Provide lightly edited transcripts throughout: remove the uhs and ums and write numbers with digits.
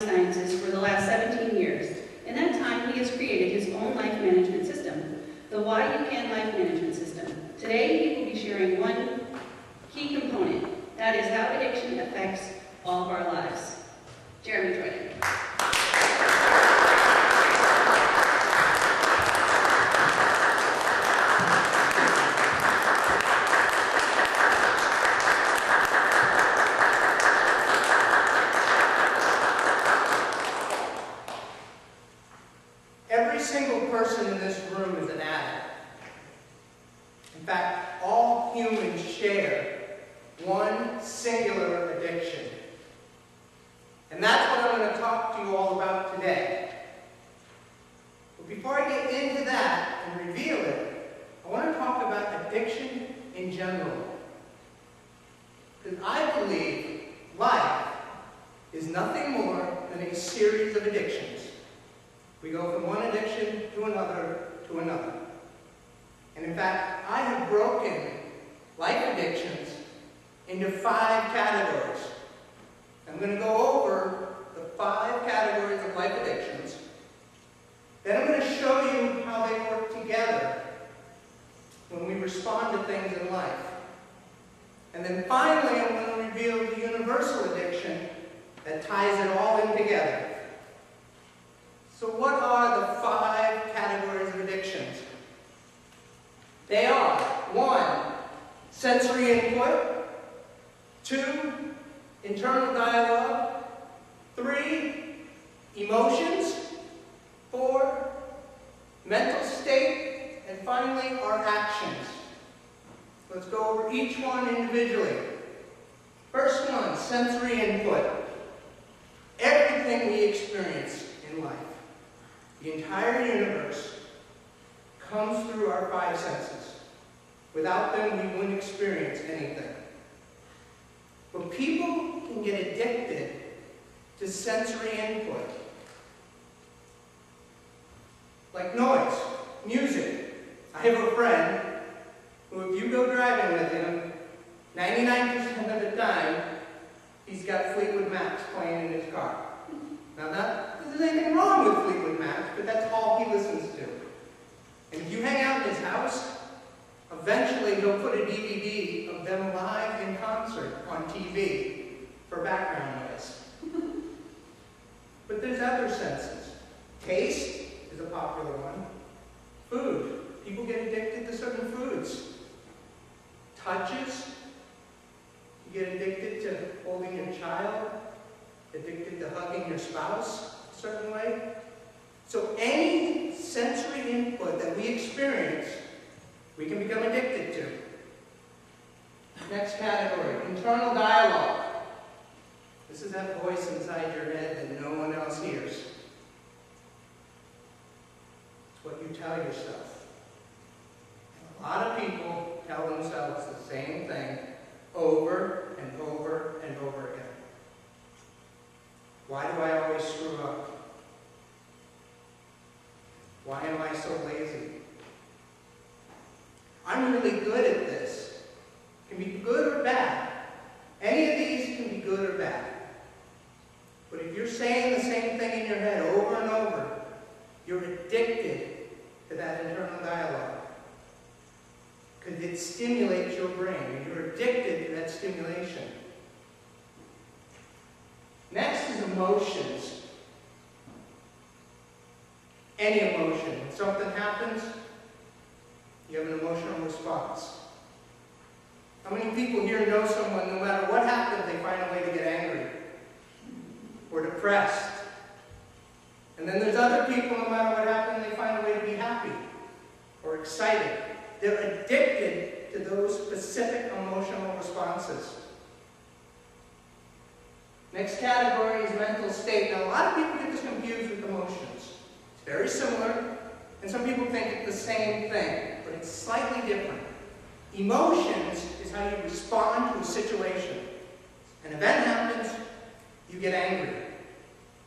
Sciences for the last 17 years. In that time, he has created his own life management system, the Why You Can Life Management System. Today, he will be sharing one key component, that is how addiction affects all of our lives. Jeremy Jordan. Every single person in this room is an addict. In fact, all humans share one singular addiction. And that's what I'm going to talk to you all about today. But before I get into that and reveal it, I want to talk about addiction in general. Because I believe life is nothing more than a series of addictions. We go from one addiction to another to another. And in fact, I have broken life addictions into 5 categories. I'm going to go over the 5 categories of life addictions. Then I'm going to show you how they work together when we respond to things in life. And then finally, I'm going to reveal the universal addiction that ties it all in together. So what are the 5 categories of addictions? They are 1, sensory input, 2, internal dialogue, 3, emotions, 4, mental state, and finally our actions. Let's go over each one individually. First one, sensory input. Everything we experience in life, the entire universe, comes through our 5 senses. Without them, we wouldn't experience anything. But people can get addicted to sensory input. Like noise, music. I have a friend who, if you go driving with him, 99% of the time, he's got Fleetwood Mac playing in his car. Now, there's anything wrong with Fleetwood Mac, but that's all he listens to. And if you hang out in his house, eventually he'll put a DVD of them live in concert on TV for background noise. But there's other senses. Taste is a popular one. Food. People get addicted to certain foods. Touches. You get addicted to holding your child. Addicted to hugging your spouse a certain way. So any sensory input that we experience, we can become addicted to. Next category, internal dialogue. This is that voice inside your head that no one else hears. It's what you tell yourself. And a lot of people tell themselves the same thing over and over and over again. Why do I always screw up? Why am I so lazy? I'm really good at this. It can be good or bad. Any of these can be good or bad. But if you're saying the same thing in your head over and over, you're addicted to that internal dialogue. Because it stimulates your brain, and you're addicted to that stimulation. Next is emotions. Any emotion. When something happens, you have an emotional response. How many people here know someone, no matter what happens, they find a way to get angry or depressed? And then there's other people, no matter what happens, they find a way to be happy or excited. They're addicted to those specific emotional responses. Next category is mental state. Now, a lot of people get this confused with emotions. It's very similar, and some people think it's the same thing, but it's slightly different. Emotions is how you respond to a situation. An event happens, you get angry.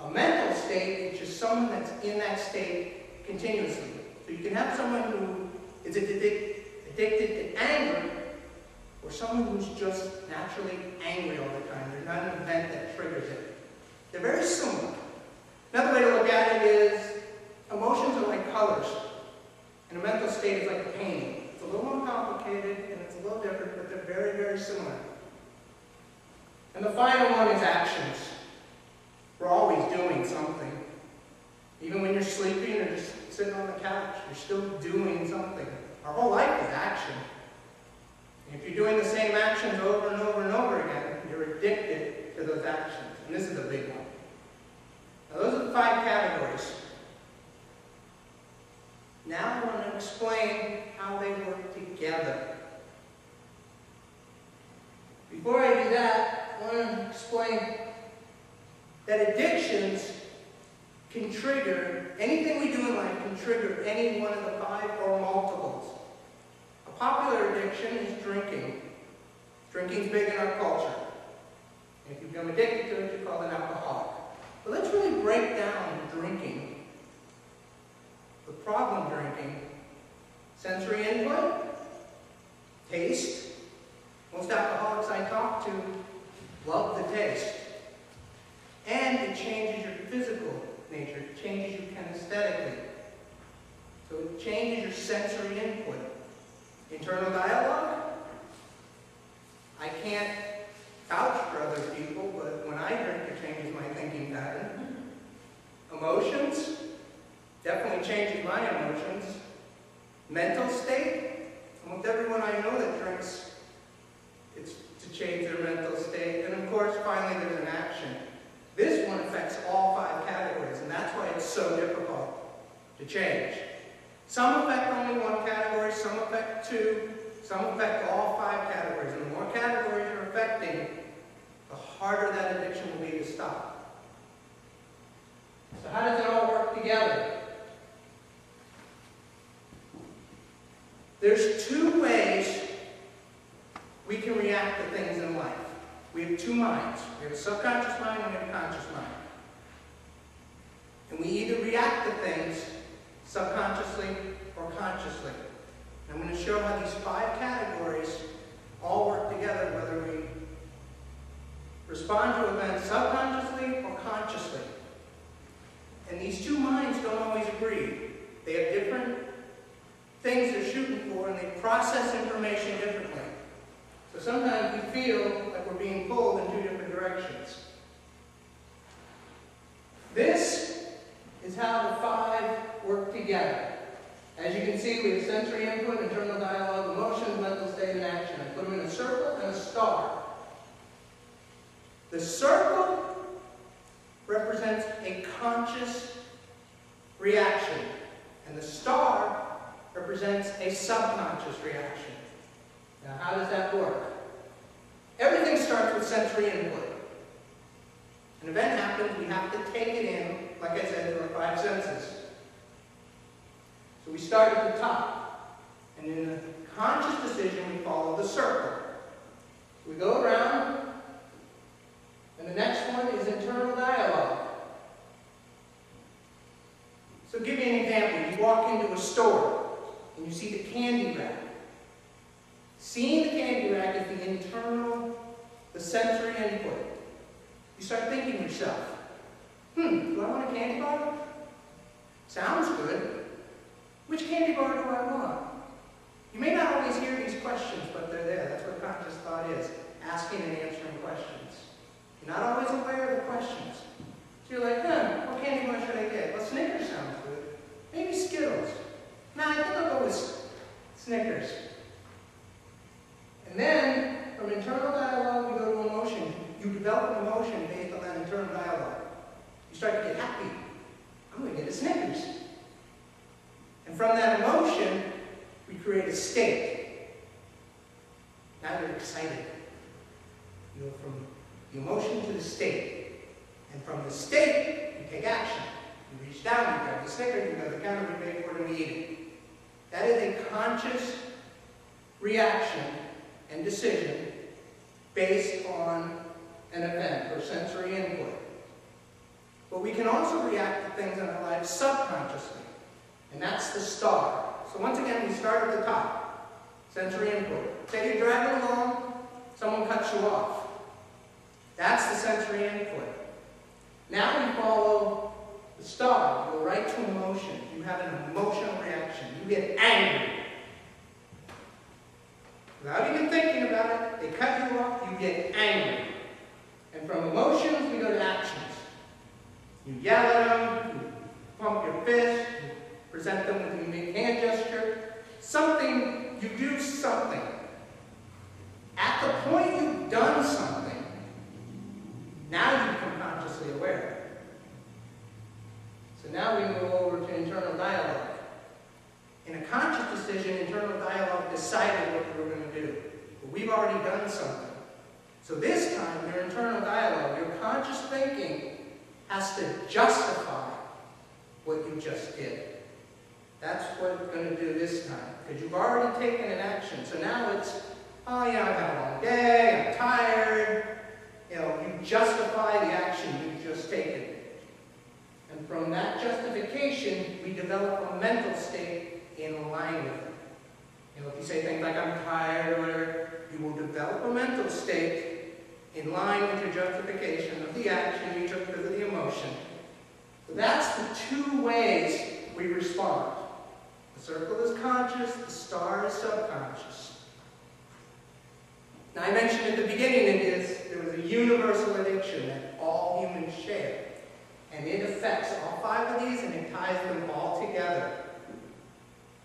A mental state is just someone that's in that state continuously. So you can have someone who is addicted to anger, or someone who's just naturally angry all the time. There's not an event that triggers it. They're very similar. Another way to look at it is emotions are like colors, and a mental state is like a painting. It's a little more complicated, and it's a little different, but they're very, very similar. And the final one is actions. We're always doing something. Even when you're sleeping or just sitting on the couch, you're still doing something. Our whole life is action. And if you're doing the same actions over and over and over again, you're addicted to those actions. And this is a big one. Now, those are the 5 categories. Now I want to explain how they work together. Before I do that, I want to explain that addictions can trigger, anything we do in life can trigger any one of the 5 or multiples. A popular addiction is drinking. Drinking's big in our culture. And if you become addicted to it, you're called an alcoholic. But let's really break down drinking. The problem drinking: sensory input, taste. Most alcoholics I talk to love the taste. And it changes your physical nature. It changes you kinesthetically. So it changes your sensory input. Internal dialogue. I can't vouch for other people, but when I drink, it changes my thinking pattern. Emotions. Definitely changes my emotions. Mental state. Almost everyone I know that drinks, it's to change their mental state. And of course, finally, there's an action. This one affects all 5 categories, and that's why it's so difficult to change. Some affect only one category, some affect 2, some affect all 5 categories. And the more categories you're affecting, the harder that addiction will be to stop. So how does it all work together? There's 2 ways we can react to things in life. We have 2 minds. We have a subconscious mind and we have a conscious mind. And we either react to things subconsciously or consciously. And I'm going to show how these 5 categories all work together, whether we respond to events subconsciously or consciously. And these 2 minds don't always agree. They have different things they're shooting for, and they process information differently. So sometimes we feel like we're being pulled in 2 different directions. This is how the 5 work together. As you can see, we have sensory input, internal dialogue, emotions, mental state, and action. I put them in a circle and a star. The circle represents a conscious reaction, and the star represents a subconscious reaction. Now, how does that work? Everything starts with sensory input. An event happens, we have to take it in, like I said, through our 5 senses. So we start at the top. And in the conscious decision, we follow the circle. We go around, and the next one is internal dialogue. So give you an example. You walk into a store, and you see the candy rack. Seeing the candy rack is the internal, the sensory input. You start thinking to yourself, do I want a candy bar? Sounds good. Which candy bar do I want? You may not always hear these questions, but they're there. That's what conscious thought is, asking and answering questions. You're not always aware of the questions. So you're like, what candy bar should I get? Well, Snickers sounds good. Maybe Skittles. No, I think I'll go with Snickers. And then, from internal dialogue, we go to emotion. You develop an emotion based on that internal dialogue. You start to get happy. I'm going to get a Snickers. And from that emotion, we create a state. Now you're excited. You go from the emotion to the state. And from the state, you take action. You reach down, you grab the Snickers, you go to the counter, you pay for it, and we eat it. That is a conscious reaction and decision based on an event or sensory input. But we can also react to things in our lives subconsciously, and that's the star. So once again, we start at the top. Sensory input. Say you're driving along, someone cuts you off. That's the sensory input. Now we follow the star. You go right to emotion. You have an emotional reaction. You get angry. Without even thinking about it, they cut you off, you get angry. And from emotions, we go to actions. You yell at them, you pump your fist, you present them with a unique hand gesture. Something, you do something. At the point you've done something, now you become consciously aware. So now we move over to internal dialogue. In a conscious decision, internal dialogue decided what we were going to do. But we've already done something. So this time, your internal dialogue, your conscious thinking, has to justify what you just did. That's what we're going to do this time. Because you've already taken an action. So now it's, oh, yeah, I've had a long day, I'm tired. You know, you justify the action you've just taken. And from that justification, we develop a mental state in line with it. You know, if you say things like, I'm tired or whatever, you will develop a mental state in line with your justification of the action you took because of the emotion. So that's the two ways we respond. The circle is conscious, the star is subconscious. Now I mentioned at the beginning there was a universal addiction that all humans share. And it affects all five of these and it ties them all together.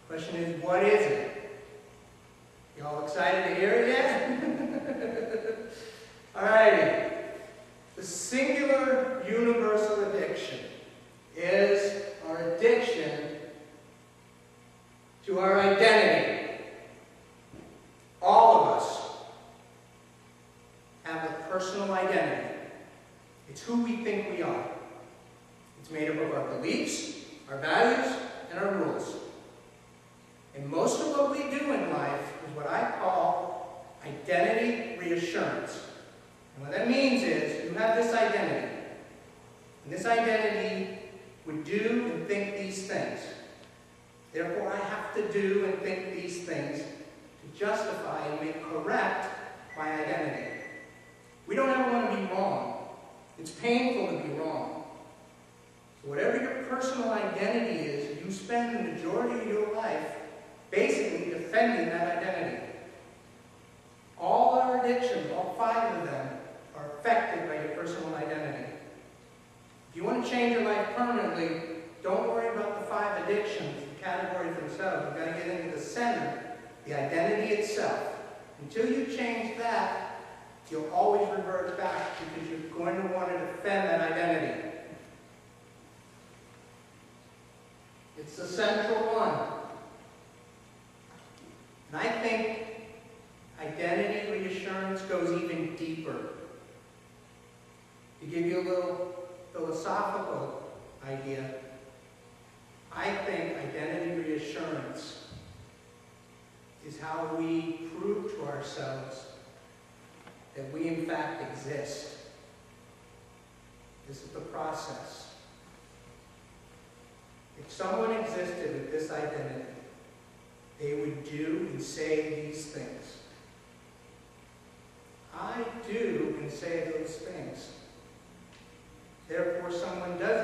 The question is, what is it? You all excited to hear it yet? Alrighty. The singular universal addiction is our addiction to our identity. All of us have a personal identity. It's who we think we are. It's made up of our beliefs, our values, and our rules. And most of what we do in life is what I call identity reassurance. And what that means is you have this identity. And this identity would do and think these things. Therefore, I have to do and think these things to justify and make correct my identity. We don't ever want to be wrong. It's painful to be wrong. So whatever your personal identity is, you spend the majority of your life basically defending that identity. All our addictions, all five of them, are affected by your personal identity. If you want to change your life permanently, don't worry about the five addictions, the categories themselves. You've got to get into the center, the identity itself. Until you change that, you'll always revert back because you're going to want to defend that identity. It's the central one. And I think identity reassurance goes even deeper. To give you a little philosophical idea, I think identity reassurance is how we prove to ourselves that we in fact exist. This is the process. If someone existed with this identity, they would do and say these things. I do and say those things. Therefore, someone does